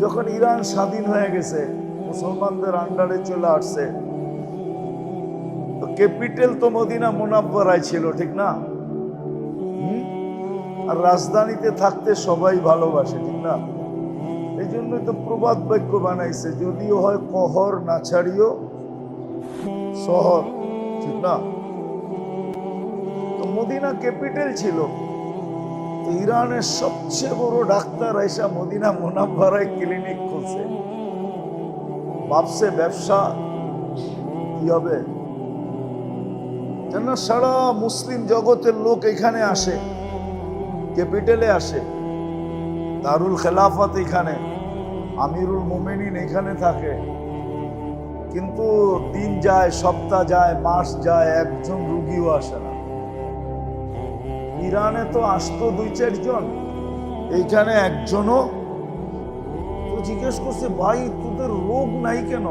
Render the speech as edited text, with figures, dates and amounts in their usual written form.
যখন ইরান স্বাধীন হয়ে গেছে, মুসলমানদের আন্ডারে চলে আসছে, তো ক্যাপিটাল তো মদিনা মুনাব্বারায় ছিল, ঠিক না? আর রাজধানীতে থাকতে সবাই ভালোবাসে, ঠিক না? এই জন্যই তো প্রবাদ বাক্য বানাইছে, যদিও হয় কহর না ছাড়িও শহর, ঠিক না? তো মদিনা ক্যাপিটাল ছিল। তো ইরানের সবচেয়ে বড় ডাক্তার আইসা মদিনা মুনাব্বারায় ক্লিনিক খুলছে। ভাবছে ব্যবসা কি হবে, যেন সারা মুসলিম জগতের লোক এখানে আসে, ক্যাপিটালে আসে, দারুল খেলাফত এখানে, আমিরুল মোমেনিন এখানে থাকে। কিন্তু দিন যায়, সপ্তাহ যায়, মাস যায়, একজন রুগীও আসে না। ইরানে তো আসতো 2-4 জন, এইখানে একজনও। তো জিজ্ঞেস করছে, ভাই তোদের রোগ নাই কেন?